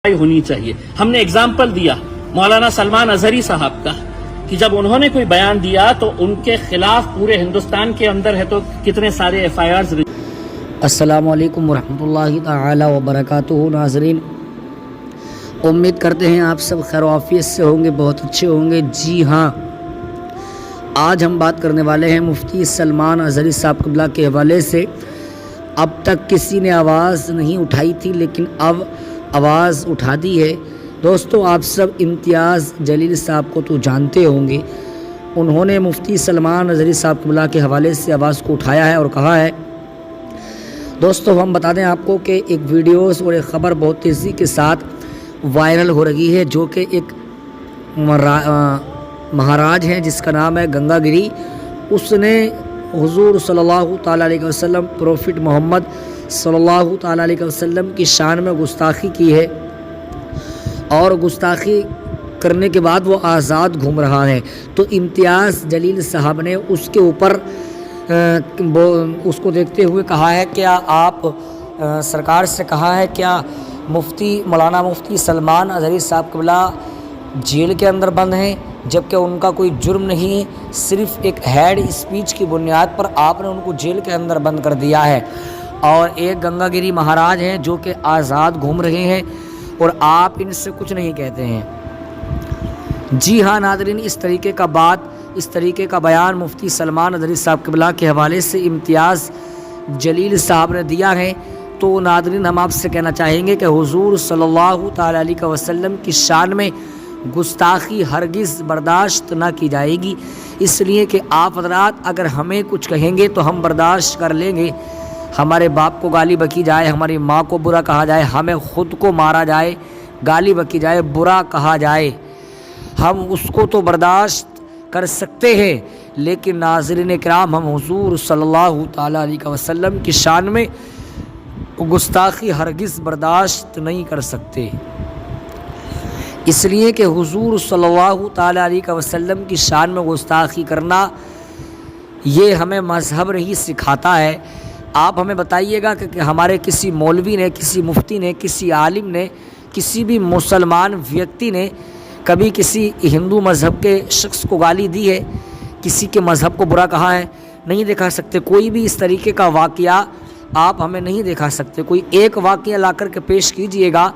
ہونی چاہیے. ہم نے اگزامپل دیا مولانا سلمان اظہری صاحب کا کہ جب انہوں نے کوئی بیان دیا تو ان کے خلاف پورے ہندوستان کے اندر ہے تو کتنے سارے ایف آئی آرز. السلام علیکم ورحمۃ اللہ تعالی وبرکاتہ. ناظرین، امید کرتے ہیں آپ سب خیر و عافیت سے ہوں گے، بہت اچھے ہوں گے. جی ہاں، آج ہم بات کرنے والے ہیں مفتی سلمان اظہری صاحب قبلہ کے حوالے سے. اب تک کسی نے آواز نہیں اٹھائی تھی، لیکن اب آواز اٹھا دی ہے. دوستو، آپ سب امتیاز جلیل صاحب کو تو جانتے ہوں گے. انہوں نے مفتی سلمان اظہری صاحب قبلہ کے حوالے سے آواز کو اٹھایا ہے اور کہا ہے. دوستو، ہم بتا دیں آپ کو کہ ایک ویڈیوز اور ایک خبر بہت تیزی کے ساتھ وائرل ہو رہی ہے، جو کہ ایک مہاراج ہیں جس کا نام ہے گنگا گری. اس نے حضور صلی اللہ تعالیٰ علیہ وسلم، پروفٹ محمد صلی اللہ تعالیٰ علیہ وسلم کی شان میں گستاخی کی ہے، اور گستاخی کرنے کے بعد وہ آزاد گھوم رہا ہے. تو امتیاز جلیل صاحب نے اس کے اوپر اس کو دیکھتے ہوئے کہا ہے، کیا آپ سرکار سے کہا ہے کیا مولانا مفتی سلمان اظہری صاحب قبلہ جیل کے اندر بند ہیں، جبکہ ان کا کوئی جرم نہیں، صرف ایک ہیڈ اسپیچ کی بنیاد پر آپ نے ان کو جیل کے اندر بند کر دیا ہے، اور ایک گنگا گری مہاراج ہیں جو کہ آزاد گھوم رہے ہیں اور آپ ان سے کچھ نہیں کہتے ہیں. جی ہاں ناظرین، اس طریقے کا بیان مفتی سلمان اظہری صاحب قبلہ کے حوالے سے امتیاز جلیل صاحب نے دیا ہے. تو ناظرین، ہم آپ سے کہنا چاہیں گے کہ حضور صلی اللہ تعالیٰ علیہ وسلم کی شان میں گستاخی ہرگز برداشت نہ کی جائے گی. اس لیے کہ آپ حضرات اگر ہمیں کچھ کہیں گے تو ہم برداشت کر لیں گے. ہمارے باپ کو گالی بکی جائے، ہماری ماں کو برا کہا جائے، ہمیں خود کو مارا جائے، گالی بکی جائے، برا کہا جائے، ہم اس کو تو برداشت کر سکتے ہیں. لیکن ناظرین کرام، ہم حضور صلی اللہ تعالیٰ علیہ وسلم کی شان میں گستاخی ہرگز برداشت نہیں کر سکتے. اس لیے کہ حضور صلی اللہ تعالیٰ علیہ وسلم کی شان میں گستاخی کرنا یہ ہمیں مذہب نہیں سکھاتا ہے. آپ ہمیں بتائیے گا کہ ہمارے کسی مولوی نے، کسی مفتی نے، کسی عالم نے، کسی بھی مسلمان ویکتی نے کبھی کسی ہندو مذہب کے شخص کو گالی دی ہے، کسی کے مذہب کو برا کہا ہے؟ نہیں دکھا سکتے. کوئی بھی اس طریقے کا واقعہ آپ ہمیں نہیں دکھا سکتے. کوئی ایک واقعہ لا کر کے پیش کیجئے گا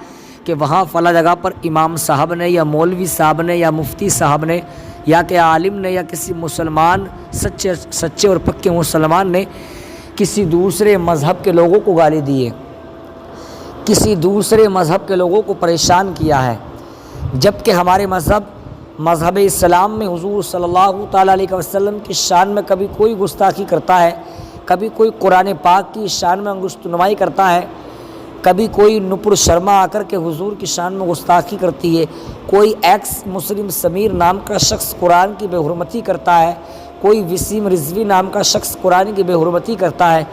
کہ وہاں فلاں جگہ پر امام صاحب نے یا مولوی صاحب نے یا مفتی صاحب نے یا کہ عالم نے یا کسی مسلمان سچے اور پکے مسلمان نے کسی دوسرے مذہب کے لوگوں کو گالی دی ہے، کسی دوسرے مذہب کے لوگوں کو پریشان کیا ہے. جبکہ ہمارے مذہب اسلام میں حضور صلی اللہ تعالیٰ علیہ وسلم کی شان میں کبھی کوئی گستاخی کرتا ہے، کبھی کوئی قرآن پاک کی شان میں انگشت نمائی کرتا ہے، کبھی کوئی نپر شرما آ کر کے حضور کی شان میں گستاخی کرتی ہے، کوئی ایکس مسلم سمیر نام کا شخص قرآن کی بے حرمتی کرتا ہے، کوئی وسیم رضوی نام کا شخص قرآن کی بے حرمتی کرتا ہے.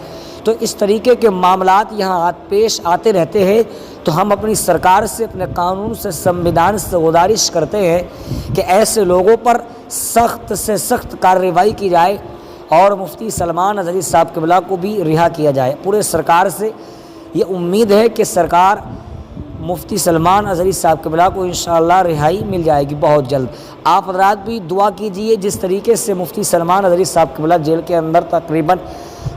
تو اس طریقے کے معاملات یہاں پیش آتے رہتے ہیں. تو ہم اپنی سرکار سے، اپنے قانون سے، سمویدھان سے گزارش کرتے ہیں کہ ایسے لوگوں پر سخت سے سخت کارروائی کی جائے اور مفتی سلمان اظہری صاحب قبلہ کو بھی رہا کیا جائے. پورے سرکار سے یہ امید ہے کہ سرکار مفتی سلمان اظہری صاحب قبلہ کو انشاءاللہ رہائی مل جائے گی بہت جلد. آپ حضرات بھی دعا کیجئے. جس طریقے سے مفتی سلمان اظہری صاحب قبلہ جیل کے اندر تقریباً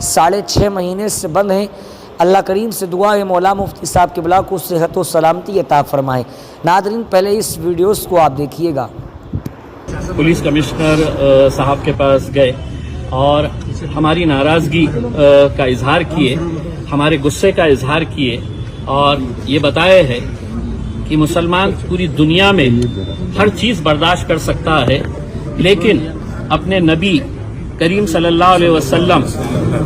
6.5 مہینے سے بند ہیں، اللہ کریم سے دعا ہے مولا مفتی صاحب قبلہ کو صحت و سلامتی عطا فرمائے. ناظرین، پہلے اس ویڈیوز کو آپ دیکھیے گا. پولیس کمشنر صاحب کے پاس گئے اور ہماری ناراضگی کا اظہار کیے، ہمارے غصے کا اظہار کیے، اور یہ بتایا ہے کہ مسلمان پوری دنیا میں ہر چیز برداشت کر سکتا ہے، لیکن اپنے نبی کریم صلی اللہ علیہ وسلم،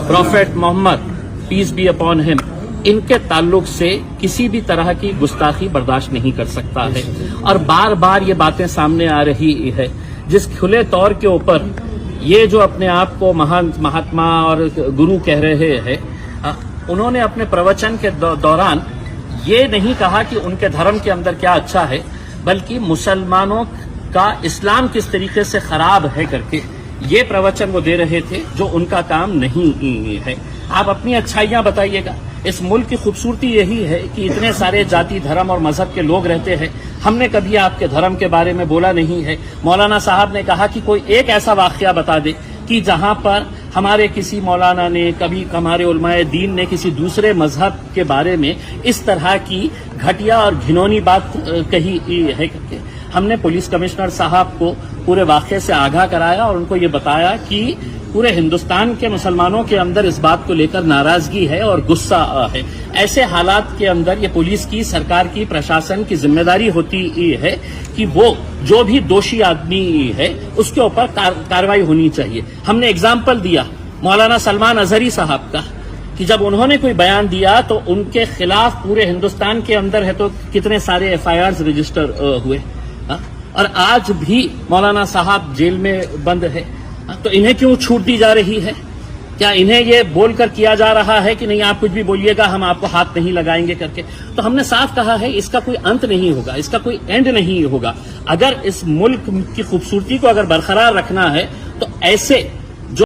prophet Muhammad peace be upon him, ان کے تعلق سے کسی بھی طرح کی گستاخی برداشت نہیں کر سکتا ہے. اور بار بار یہ باتیں سامنے آ رہی ہے، جس کھلے طور کے اوپر یہ جو اپنے آپ کو مہاتما اور گرو کہہ رہے ہیں، انہوں نے اپنے پروچن کے دوران یہ نہیں کہا کہ ان کے دھرم کے اندر کیا اچھا ہے، بلکہ مسلمانوں کا اسلام کس طریقے سے خراب ہے کر کے یہ پروچن وہ دے رہے تھے، جو ان کا کام نہیں ہے. آپ اپنی اچھائیاں بتائیے گا. اس ملک کی خوبصورتی یہی ہے کہ اتنے سارے جاتی دھرم اور مذہب کے لوگ رہتے ہیں. ہم نے کبھی آپ کے دھرم کے بارے میں بولا نہیں ہے. مولانا صاحب نے کہا کہ کوئی ایک ایسا واقعہ بتا دے کہ جہاں پر ہمارے کسی مولانا نے, کبھی ہمارے علماء دین نے کسی دوسرے مذہب کے بارے میں اس طرح کی گھٹیا اور گھنونی بات کہی ہے. ہم نے پولیس کمشنر صاحب کو پورے واقعے سے آگاہ کرایا اور ان کو یہ بتایا کہ پورے ہندوستان کے مسلمانوں کے اندر اس بات کو لے کر ناراضگی ہے اور غصہ ہے. ایسے حالات کے اندر یہ پولیس کی, سرکار کی, پرشاسن کی ذمہ داری ہوتی ہے کہ وہ جو بھی دوشی آدمی ہے اس کے اوپر کارروائی ہونی چاہیے. ہم نے اگزامپل دیا مولانا سلمان اظہری صاحب کا کہ جب انہوں نے کوئی بیان دیا تو ان کے خلاف پورے ہندوستان کے اندر ہے تو کتنے سارے FIRs رجسٹر ہوئے, اور آج بھی مولانا صاحب جیل میں بند ہے. تو انہیں کیوں چھوٹ دی جا رہی ہے؟ کیا انہیں یہ بول کر کیا جا رہا ہے کہ نہیں آپ کچھ بھی بولیے گا, ہم آپ کو ہاتھ نہیں لگائیں گے کر کے؟ تو ہم نے صاف کہا ہے اس کا کوئی انت نہیں ہوگا, اس کا کوئی اینڈ نہیں ہوگا. اگر اس ملک کی خوبصورتی کو اگر برقرار رکھنا ہے تو ایسے